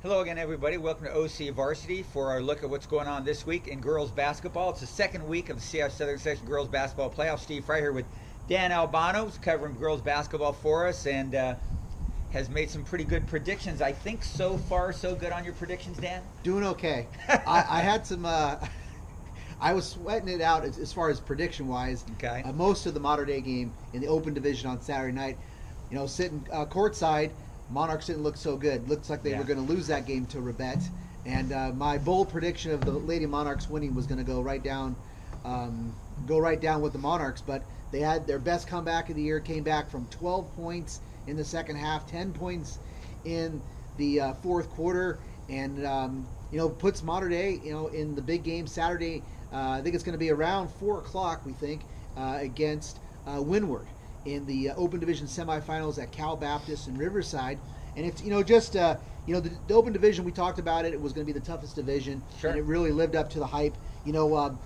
Hello again, everybody. Welcome to OCVarsity for our look at what's going on this week in girls basketball. It's the second week of the CIF Southern Section Girls Basketball Playoffs. Steve Fry here with Dan Albano, who's covering girls basketball for us and has made some pretty good predictions. I think so far so good on your predictions, Dan? Doing okay. I had some. I was sweating it out as far as prediction wise. Okay. Most of the Mater Dei game in the Open Division on Saturday night, sitting courtside. Monarchs didn't look so good. Looks like they were going to lose that game to Ribet. And my bold prediction of the Lady Monarchs winning was going to go right down with the Monarchs. But they had their best comeback of the year. Came back from 12 points in the second half, 10 points in the fourth quarter, and puts Mater Dei in the big game Saturday. I think it's going to be around 4 o'clock. We think against Windward in the Open Division semifinals at Cal Baptist in Riverside. And it's the Open Division, we talked about it. It was going to be the toughest division, sure. And it really lived up to the hype. Mater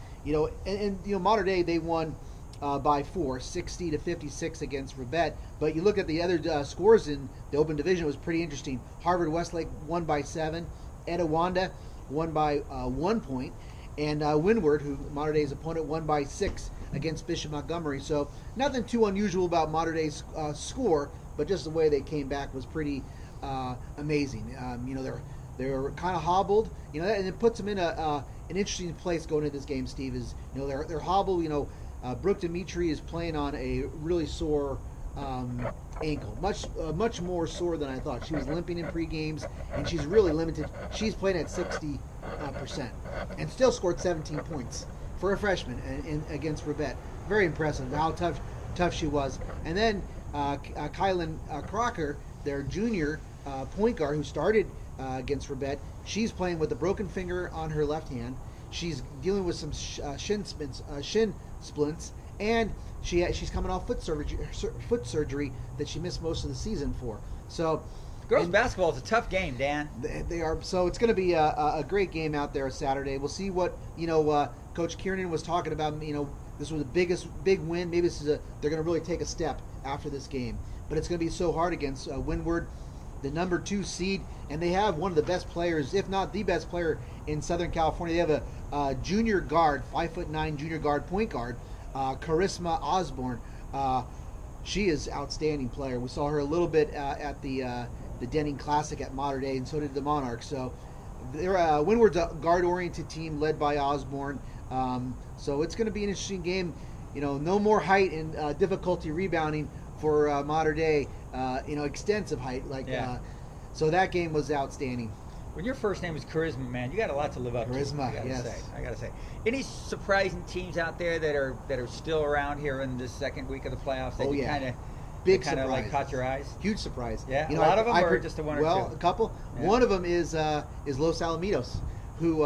Dei, they won by 4, 60-56 against Ribet. But you look at the other scores in the Open Division, it was pretty interesting. Harvard Westlake won by 7, Etiwanda won by 1 point, and Windward, who Mater Dei's opponent, won by 6 against Bishop Montgomery. So nothing too unusual about Mater Dei's score, but just the way they came back was pretty amazing. They were kind of hobbled, and it puts them in an interesting place going into this game. Steve, is they're hobbled. Brooke Dimitri is playing on a really sore ankle, much more sore than I thought. She was limping in pre-games, and she's really limited. She's playing at 60% and still scored 17 points for a freshman against Ribet. Very impressive how tough she was. And then Kylan Crocker, their junior point guard who started against Ribet, she's playing with a broken finger on her left hand. She's dealing with some shin splints, and she's coming off foot surgery that she missed most of the season for. So girls basketball is a tough game, Dan. They are. So it's going to be a great game out there Saturday. We'll see what Coach Kiernan was talking about. This was the big win. Maybe they're going to really take a step after this game. But it's going to be so hard against Windward, the number 2 seed, and they have one of the best players, if not the best player in Southern California. They have a junior guard, 5'9" junior guard, point guard, Charisma Osborne. She is an outstanding player. We saw her a little bit at the Denning Classic at Mater Dei, and so did the Monarchs. So they're Windward's a guard-oriented team led by Osborne. So it's going to be an interesting game. No more height and difficulty rebounding for Mater Dei. Extensive height. So that game was outstanding. When your first name is Charisma, man, you got a lot to live up to. Charisma, I gotta say. Any surprising teams out there that are still around here in this second week of the playoffs that big kind of surprise. caught your eyes? Huge surprise. Yeah, a lot of them, or just one or two? Well, a couple. Yeah. One of them is Los Alamitos, who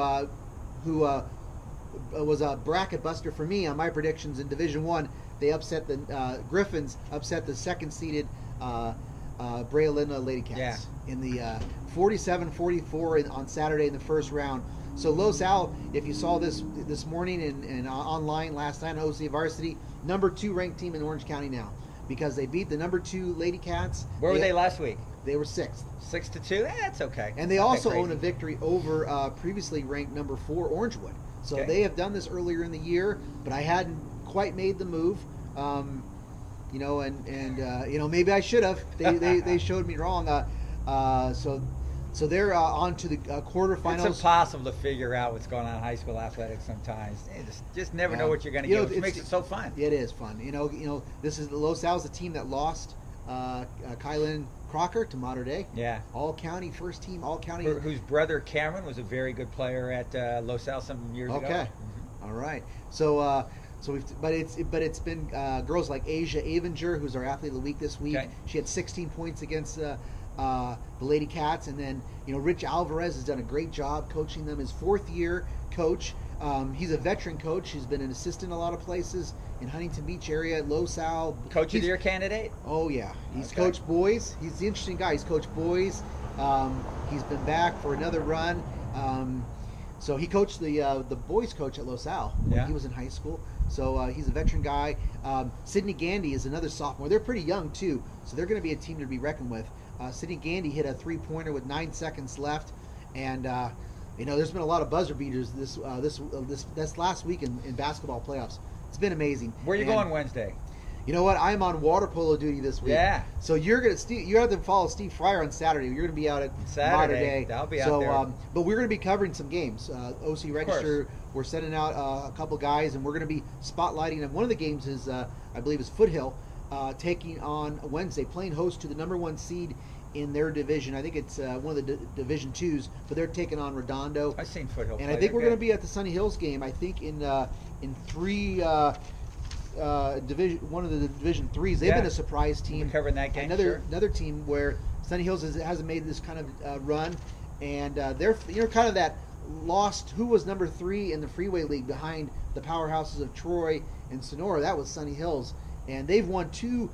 was a bracket buster for me on my predictions in Division One. They upset the Griffins, upset the second-seeded Brealina Lady Cats in the 47-44 on Saturday in the first round. So Los Al, if you saw this morning and online last night on OCVarsity, number 2 ranked team in Orange County now because they beat the number 2 Lady Cats. Where were they last week? They were 6th. 6-2. That's okay. And they also own a victory over previously ranked number 4 Orangewood. So they have done this earlier in the year, but I hadn't quite made the move. Maybe I should have. They showed me wrong. So they're on to the quarterfinals. It's impossible to figure out what's going on in high school athletics sometimes. You just never know what you're going to get, which makes it so fun. It is fun. This is Los Al's the team that lost Kylan Crocker to Mater Dei. Yeah. All-county, first team, all-county. Whose brother Cameron was a very good player at Los Al some years ago. Okay. Mm-hmm. All right. So it's been girls like Asia Avenger, who's our athlete of the week this week. Okay. She had 16 points against the Lady Cats, and then Rich Alvarez has done a great job coaching them. His 4th year coach. He's a veteran coach. He's been an assistant a lot of places in Huntington Beach area, Los Al. Coach of the year candidate? Oh yeah, he's coached boys. He's the interesting guy. He's coached boys. He's been back for another run. So he coached the boys coach at Los Al when he was in high school. So he's a veteran guy. Sydney Gandy is another sophomore. They're pretty young too, so they're going to be a team to be reckoned with. Sydney Gandy hit a 3-pointer with 9 seconds left, and there's been a lot of buzzer beaters this last week in basketball playoffs. It's been amazing. Where are you going Wednesday? You know what? I'm on water polo duty this week. Yeah. So you have to follow Steve Fryer on Saturday. You're going to be out at Mater Day. I'll be out there. But we're going to be covering some games. OC Register. We're sending out a couple guys, and we're going to be spotlighting. And one of the games is, I believe, is Foothill taking on Wednesday, playing host to the number 1 seed in their division. I think it's one of the Division 2s, but they're taking on Redondo. I've seen Foothill and play. I think we're going to be at the Sunny Hills game. I think in 3. One of the Division 3s. They've been a surprise team. We're covering that game. Another team where Sunny Hills hasn't made this kind of run, and they're kind of that lost. Who was number 3 in the Freeway League behind the powerhouses of Troy and Sonora? That was Sunny Hills, and they've won 2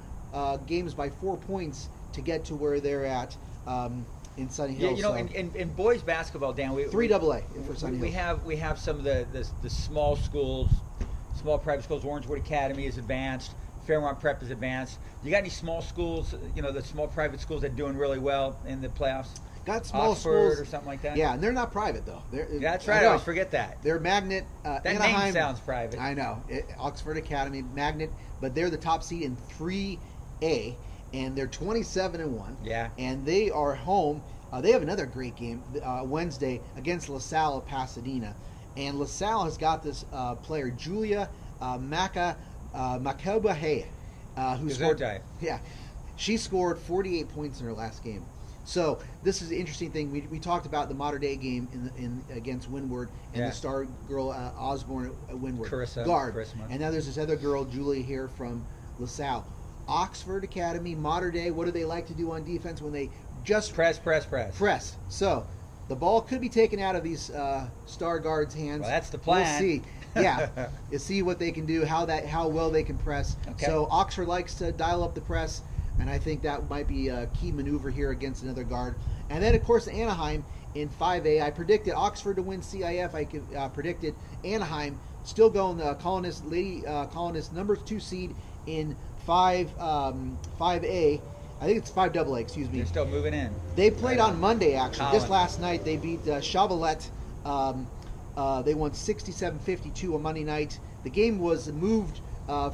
games by 4 points to get to where they're at in Sunny Hills. Yeah, in boys basketball, Dan, 3AA for Sunny Hills. We have some of the small schools. Small private schools. Orangewood Academy is advanced. Fairmont Prep is advanced. You got any small schools? The small private schools that are doing really well in the playoffs. Got small Oxford schools or something like that. Yeah, and they're not private though. That's right. I always forget that. They're Magnet. That Anaheim, name sounds private. I know. Oxford Academy, Magnet, but they're the top seed in 3A, and they're 27-1. Yeah. And they are home. They have another great game Wednesday against LaSalle of Pasadena. And LaSalle has got this player, Julia Makabahe, who scored. Yeah, she scored 48 points in her last game. So this is an interesting thing. We talked about the Mater Day game in against Windward and the star girl Osborne at Windward, guard. And now there's this other girl, Julia, here from LaSalle. Oxford Academy, Mater Day. What do they like to do on defense when they just press? So the ball could be taken out of these star guards' hands. Well, that's the plan. We'll see. Yeah, you see what they can do, how well they can press. Okay. So Oxford likes to dial up the press, and I think that might be a key maneuver here against another guard. And then, of course, Anaheim in 5A. I predicted Oxford to win CIF. I predicted Anaheim still going the Lady Colonists number 2 seed in 5A. I think it's 5AA, excuse me. They're still moving in. They played on Monday, actually. Just last night, they beat Chavalette. They won 67-52 on Monday night. The game was moved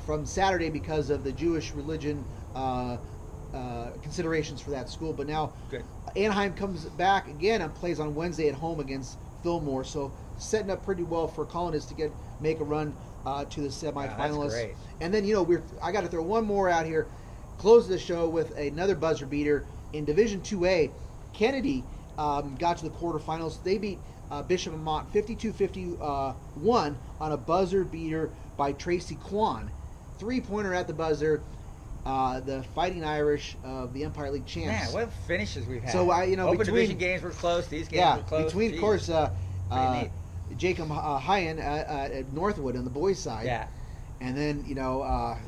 from Saturday because of the Jewish religion considerations for that school. But now Anaheim comes back again and plays on Wednesday at home against Fillmore. So setting up pretty well for Colonists to make a run to the semifinalists. That's great. And then, I got to throw one more out here. Close the show with another buzzer beater in Division 2A. Kennedy got to the quarterfinals. They beat Bishop Ammont 52-51 on a buzzer beater by Tracy Kwan. 3-pointer at the buzzer. The Fighting Irish of the Empire League champs. Man, what finishes we've had. So Open division games were close. These games were close. Between, of course, Jacob Hyen at Northwood on the boys' side. Yeah. And then,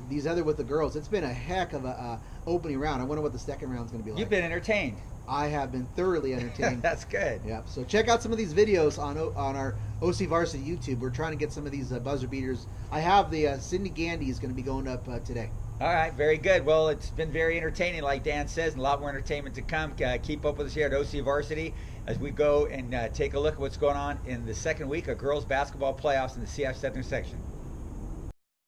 these other with the girls. It's been a heck of a opening round. I wonder what the second round's going to be like. You've been entertained. I have been thoroughly entertained. That's good. Yeah. So check out some of these videos on our OCVarsity YouTube. We're trying to get some of these buzzer beaters. I have the Sydney Gandy is going to be going up today. All right, very good. Well, it's been very entertaining, like Dan says, and a lot more entertainment to come. Keep up with us here at OCVarsity as we go and take a look at what's going on in the second week of girls basketball playoffs in the CIF Southern section.